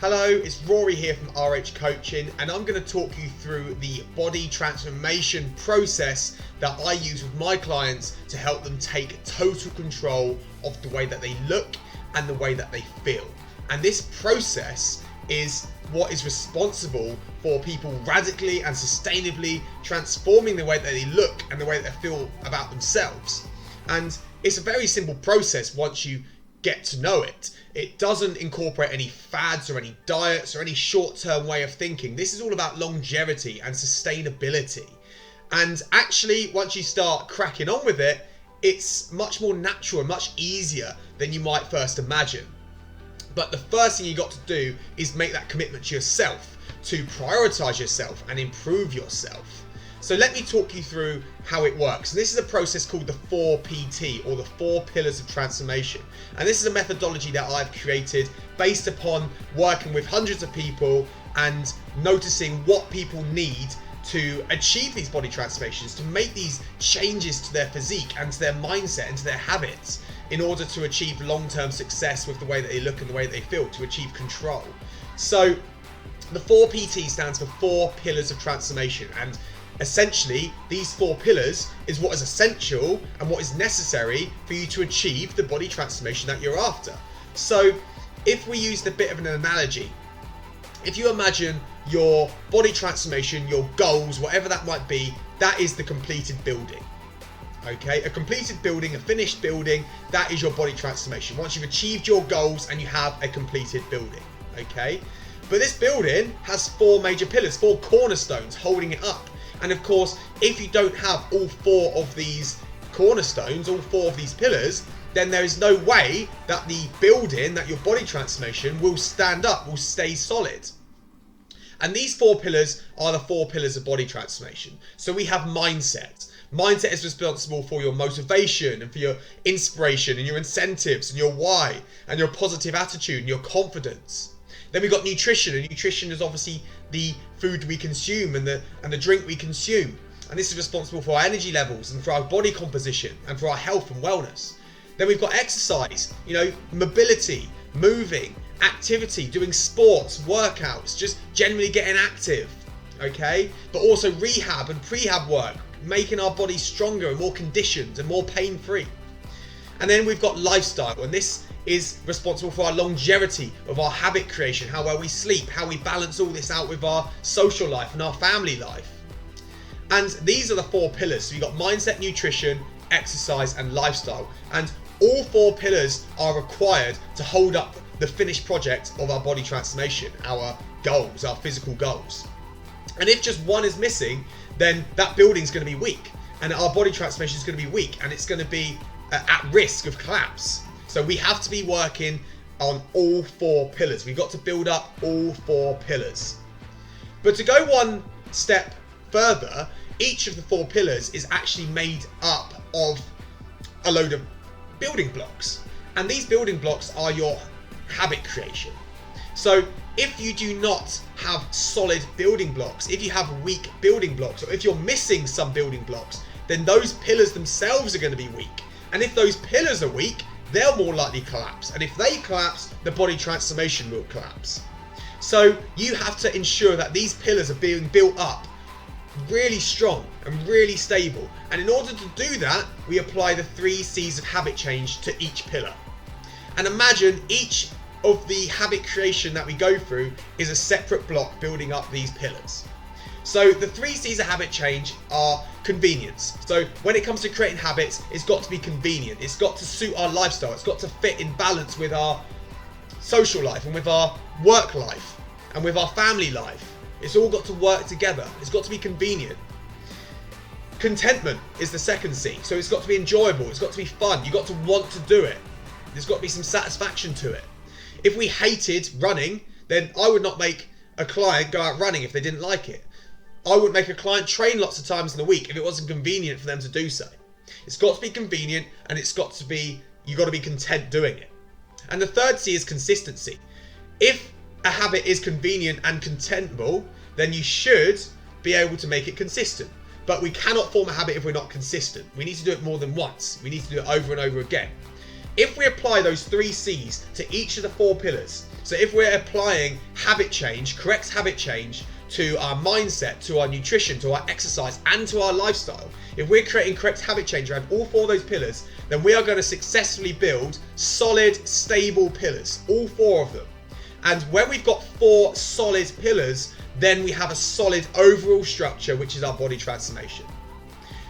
Hello, it's Rory here from RH Coaching, and I'm going to talk you through the body transformation process that I use with my clients to help them take total control of the way that they look and the way that they feel. And this process is what is responsible for people radically and sustainably transforming the way that they look and the way that they feel about themselves. And it's a very simple process once you get to know it. It doesn't incorporate any fads or any diets or any short-term way of thinking. This is all about longevity and sustainability. And actually, once you start cracking on with it, it's much more natural and much easier than you might first imagine. But the first thing you got to do is make that commitment to yourself, to prioritize yourself and improve yourself. So let me talk you through how it works. And this is a process called the 4PT, or the 4 Pillars of Transformation. And this is a methodology that I've created based upon working with hundreds of people and noticing what people need to achieve these body transformations, to make these changes to their physique and to their mindset and to their habits in order to achieve long-term success with the way that they look and the way that they feel, to achieve control. So the 4PT stands for 4 Pillars of Transformation, and essentially these 4 pillars is what is essential and what is necessary for you to achieve the body transformation that you're after. So if we used a bit of an analogy, if you imagine your body transformation, your goals, whatever that might be, that is the completed building. Okay, a completed building, a finished building, that is your body transformation. Once you've achieved your goals and you have a completed building, okay? But this building has 4 major pillars, 4 cornerstones holding it up. And of course, if you don't have all 4 of these cornerstones, all 4 of these pillars, then there is no way that the building, that your body transformation will stand up, will stay solid. And these 4 pillars are the 4 pillars of body transformation. So we have mindset. Mindset is responsible for your motivation and for your inspiration and your incentives and your why and your positive attitude and your confidence. Then we've got nutrition, and nutrition is obviously the food we consume and the drink we consume. And this is responsible for our energy levels and for our body composition and for our health and wellness. Then we've got exercise, mobility, moving, activity, doing sports, workouts, just generally getting active, okay? But also rehab and prehab work, making our bodies stronger and more conditioned and more pain-free. And then we've got lifestyle, and this is responsible for our longevity of our habit creation, how well we sleep, how we balance all this out with our social life and our family life. And these are the 4 pillars. So you've got mindset, nutrition, exercise, and lifestyle. And all 4 pillars are required to hold up the finished project of our body transformation, our goals, our physical goals. And if just one is missing, then that building's going to be weak, and our body transformation is going to be weak, and it's going to be at risk of collapse. So we have to be working on all 4 pillars. We've got to build up all 4 pillars. But to go one step further, each of the 4 pillars is actually made up of a load of building blocks. And these building blocks are your habit creation. So if you do not have solid building blocks, if you have weak building blocks, or if you're missing some building blocks, then those pillars themselves are going to be weak. And if those pillars are weak, they'll more likely collapse. And if they collapse, the body transformation will collapse. So you have to ensure that these pillars are being built up really strong and really stable. And in order to do that, we apply the 3 C's of habit change to each pillar. And imagine each of the habit creation that we go through is a separate block building up these pillars. So the 3 C's of habit change are convenience. So when it comes to creating habits, it's got to be convenient. It's got to suit our lifestyle. It's got to fit in balance with our social life and with our work life and with our family life. It's all got to work together. It's got to be convenient. Contentment is the 2nd C. So it's got to be enjoyable. It's got to be fun. You've got to want to do it. There's got to be some satisfaction to it. If we hated running, then I would not make a client go out running if they didn't like it. I would make a client train lots of times in the week if it wasn't convenient for them to do so. It's got to be convenient, and you've got to be content doing it. And the 3rd C is consistency. If a habit is convenient and contentable, then you should be able to make it consistent. But we cannot form a habit if we're not consistent. We need to do it more than once. We need to do it over and over again. If we apply those 3 C's to each of the 4 pillars, so if we're applying habit change, correct habit change to our mindset, to our nutrition, to our exercise, and to our lifestyle, if we're creating correct habit change around all 4 of those pillars, then we are going to successfully build solid, stable pillars, all 4 of them. And when we've got 4 solid pillars, then we have a solid overall structure, which is our body transformation.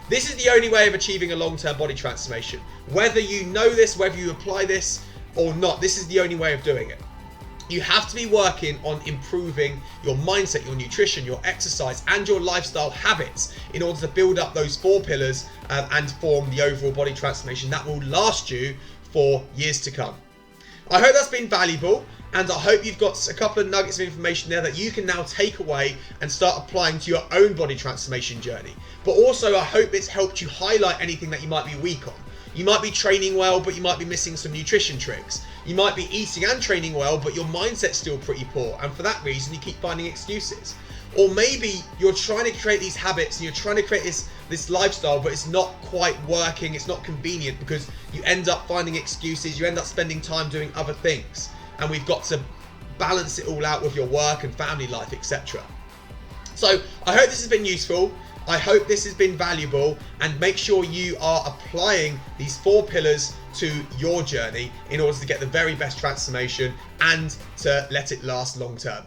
This is the only way of achieving a long-term body transformation. Whether you know this, whether you apply this or not, this is the only way of doing it. You have to be working on improving your mindset, your nutrition, your exercise, and your lifestyle habits in order to build up those 4 pillars and form the overall body transformation that will last you for years to come. I hope that's been valuable, and I hope you've got a couple of nuggets of information there that you can now take away and start applying to your own body transformation journey. But also, I hope it's helped you highlight anything that you might be weak on. You might be training well, but you might be missing some nutrition tricks. You might be eating and training well, but your mindset's still pretty poor, and for that reason you keep finding excuses. Or maybe you're trying to create these habits and you're trying to create this lifestyle, but it's not quite working, it's not convenient, because you end up finding excuses, you end up spending time doing other things. And we've got to balance it all out with your work and family life, etc. So I hope this has been useful. I hope this has been valuable, and make sure you are applying these 4 pillars to your journey in order to get the very best transformation and to let it last long term.